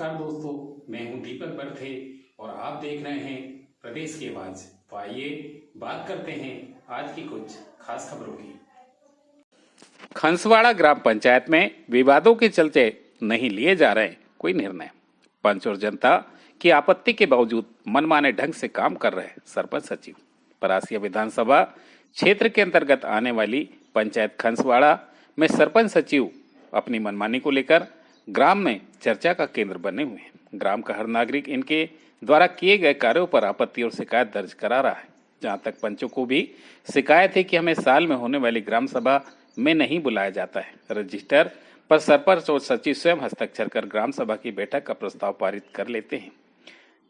नमस्कार दोस्तों, मैं हूं दीपक बर्थे और आप देख रहे हैं प्रदेश की आवाज। तो आइए बात करते हैं आज की कुछ खास खबरों की। खंसवाड़ा ग्राम पंचायत में विवादों के चलते नहीं लिए जा रहे कोई निर्णय। पंच और जनता की आपत्ति के बावजूद मनमाने ढंग से काम कर रहे सरपंच सचिव। परासिया विधानसभा क्षेत्र के अंतर्गत आने वाली पंचायत खंसवाड़ा में सरपंच सचिव अपनी मनमानी को लेकर ग्राम में चर्चा का केंद्र बने हुए हैं। ग्राम का हर नागरिक इनके द्वारा किए गए कार्यों पर आपत्ति और शिकायत दर्ज करा रहा है। जहां तक पंचों को भी शिकायत है कि हमें साल में होने वाली ग्राम सभा में नहीं बुलाया जाता है। रजिस्टर पर सरपंच और सचिव स्वयं हस्ताक्षर कर ग्राम सभा की बैठक का प्रस्ताव पारित कर लेते हैं,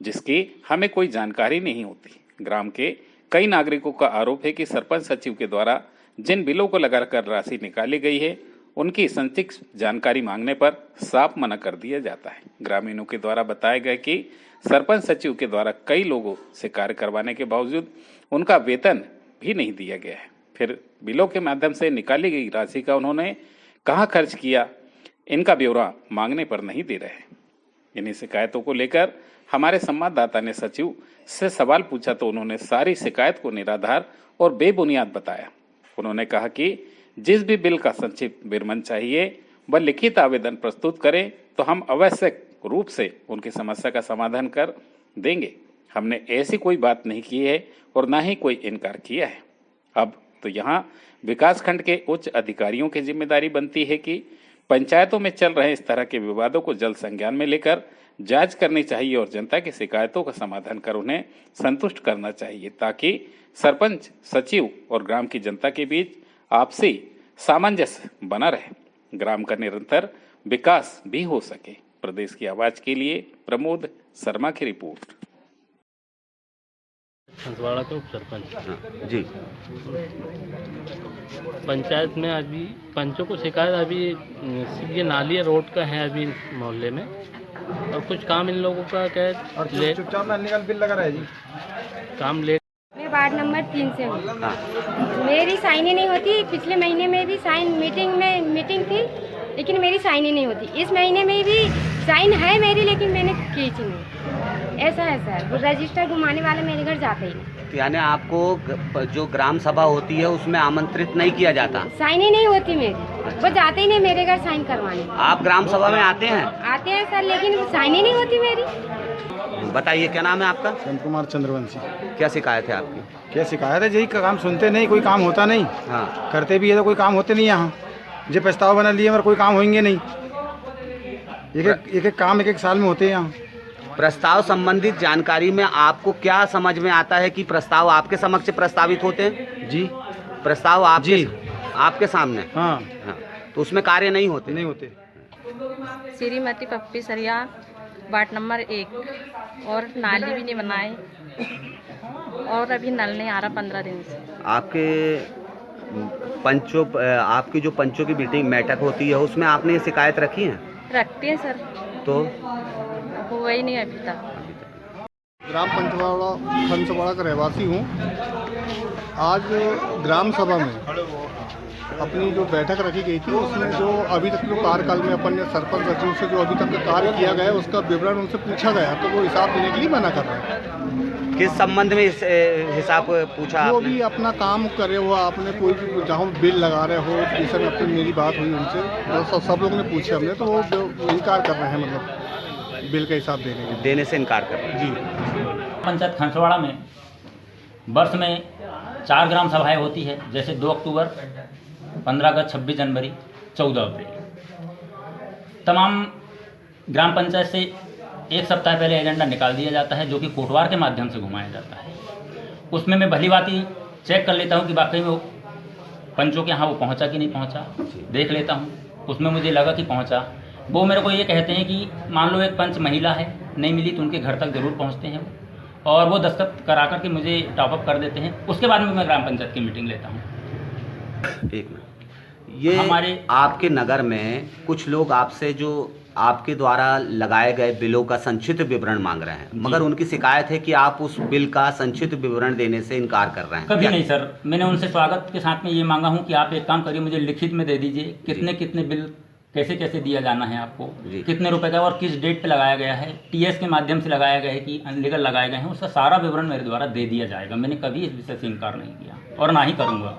जिसकी हमें कोई जानकारी नहीं होती। ग्राम के कई नागरिकों का आरोप है कि सरपंच सचिव के द्वारा जिन बिलों को लगाकर राशि निकाली गई है, उनकी संदिग्ध जानकारी मांगने पर साफ मना कर दिया जाता है। ग्रामीणों के द्वारा बताया गया कि सरपंच सचिव के द्वारा कई लोगों से कार्य करवाने के बावजूद उनका वेतन भी नहीं दिया गया है। फिर बिलों के माध्यम से निकाली गई राशि का उन्होंने कहाँ खर्च किया, इनका ब्यौरा मांगने पर नहीं दे रहे हैं। इन्हीं शिकायतों को लेकर हमारे संवाददाता ने सचिव से सवाल पूछा तो उन्होंने सारी शिकायत को निराधार और बेबुनियाद बताया। उन्होंने कहा कि जिस भी बिल का संक्षिप्त विवरण चाहिए वह लिखित आवेदन प्रस्तुत करें तो हम आवश्यक रूप से उनकी समस्या का समाधान कर देंगे। हमने ऐसी कोई बात नहीं की है और ना ही कोई इनकार किया है। अब तो यहाँ विकासखंड के उच्च अधिकारियों की जिम्मेदारी बनती है कि पंचायतों में चल रहे इस तरह के विवादों को जल्द संज्ञान में लेकर जांच करनी चाहिए और जनता की शिकायतों का समाधान कर उन्हें संतुष्ट करना चाहिए, ताकि सरपंच सचिव और ग्राम की जनता के बीच आपसी सामंजस्य बना रहे, ग्राम का निरंतर विकास भी हो सके। प्रदेश की आवाज के लिए प्रमोद शर्मा की रिपोर्ट। खंसवाड़ा के उप सरपंच जी। पंचायत में अभी पंचों को शिकायत अभी सिर्फ ये नाली रोड का है अभी मोहल्ले में, और कुछ काम इन लोगों का क्या चुपचाप निकल बिल लगा रहा है जी। काम लेट। मैं वार्ड नंबर 3 से हूँ। मेरी साइन ही नहीं होती। पिछले महीने में भी साइन मीटिंग थी, लेकिन मेरी साइन ही नहीं होती। इस महीने में भी साइन है मेरी, लेकिन मैंने खींची नहीं। ऐसा है सर, वो रजिस्टर घुमाने वाले मेरे घर जाते ही नहीं। यानी आपको जो ग्राम सभा होती है उसमें आमंत्रित नहीं किया जाता? साइन ही नहीं होती मेरी। वो जाते ही नहीं मेरे घर साइन करवाने। आप ग्राम सभा में आते हैं? आते हैं सर, लेकिन वो साइन ही नहीं होती मेरी। बताइए, क्या नाम है आपका? चंद कुमार चंद्रवंशी। क्या शिकायत है आपकी? क्या शिकायत है? यही काम सुनते नहीं, कोई काम होता नहीं। हाँ। करते भी है तो कोई काम होते नहीं। यहाँ जो प्रस्ताव बना लिए मगर कोई काम होंगे नहीं। एक काम एक साल में होते हैं। यहाँ प्रस्ताव संबंधित जानकारी में आपको क्या समझ में आता है कि प्रस्ताव आपके समक्ष प्रस्तावित होते हैं? जी। प्रस्ताव आपके सामने? हाँ। हाँ। तो उसमें कार्य नहीं होते? श्रीमती पप्पी सरिया, वार्ड नंबर 1, और नाली भी नहीं बनाए और अभी नल नहीं आ रहा 15 दिन से। आपकी जो पंचों की मीटिंग बैठक होती है उसमें आपने ये शिकायत रखी है? रखते हैं सर, तो हुआ ही नहीं अभी तक। ग्राम खंसवाड़ा का रहवासी हूँ। आज ग्राम सभा में अपनी जो बैठक रखी गई थी उसमें जो अभी तक जो कार्यकाल में अपन ने सरपंच सचिव से जो अभी तक का कार्य किया गया है उसका विवरण उनसे पूछा गया, तो वो हिसाब देने के लिए मना कर रहे हैं। किस संबंध में इस हिसाब पूछा? जो भी अपना काम करे हो, आपने कोई भी जहाँ बिल लगा रहे हो उस विषय में अपनी मेरी बात हुई उनसे, तो सब लोगों ने पूछे हमने, तो वो इनकार कर रहे हैं, मतलब बिल का हिसाब देने से इनकार कर रहे हैं। जी। पंचायत खंसवाड़ा में वर्ष में 4 ग्राम सभाएं होती है, जैसे 2 अक्टूबर, 15 अगस्त, 26 जनवरी, 14 अप्रैल। तमाम ग्राम पंचायत से एक सप्ताह पहले एजेंडा निकाल दिया जाता है, जो कि कोटवार के माध्यम से घुमाया जाता है। उसमें मैं भली बाती चेक कर लेता हूं कि वाकई में पंचों के यहाँ वो पहुंचा कि नहीं पहुंचा, देख लेता हूं। उसमें मुझे लगा कि पहुंचा। वो मेरे को ये कहते हैं कि मान लो एक पंच महिला है, नहीं मिली तो उनके घर तक ज़रूर पहुँचते हैं और वो दस्तखत करा कर के मुझे टॉपअप कर देते हैं। उसके बाद में मैं ग्राम पंचायत की मीटिंग लेता हूँ। एक मिनट, ये हमारे आपके नगर में कुछ लोग आपसे जो आपके द्वारा लगाए गए बिलों का संक्षिप्त विवरण मांग रहे हैं, मगर उनकी शिकायत है कि आप उस बिल का संक्षिप्त विवरण देने से इनकार कर रहे हैं। कभी नहीं सर, मैंने उनसे स्वागत के साथ में ये मांगा हूँ कि आप एक काम करिए, मुझे लिखित में दे दीजिए कितने बिल कैसे कैसे दिया जाना है आपको, जी। कितने रुपए का और किस डेट पे लगाया गया है, टीएस के माध्यम से लगाया गया है कि अनलीगल लगाए गए हैं, उसका सारा विवरण मेरे द्वारा दे दिया जाएगा। मैंने कभी इस विषय से इनकार नहीं किया और ना ही करूँगा।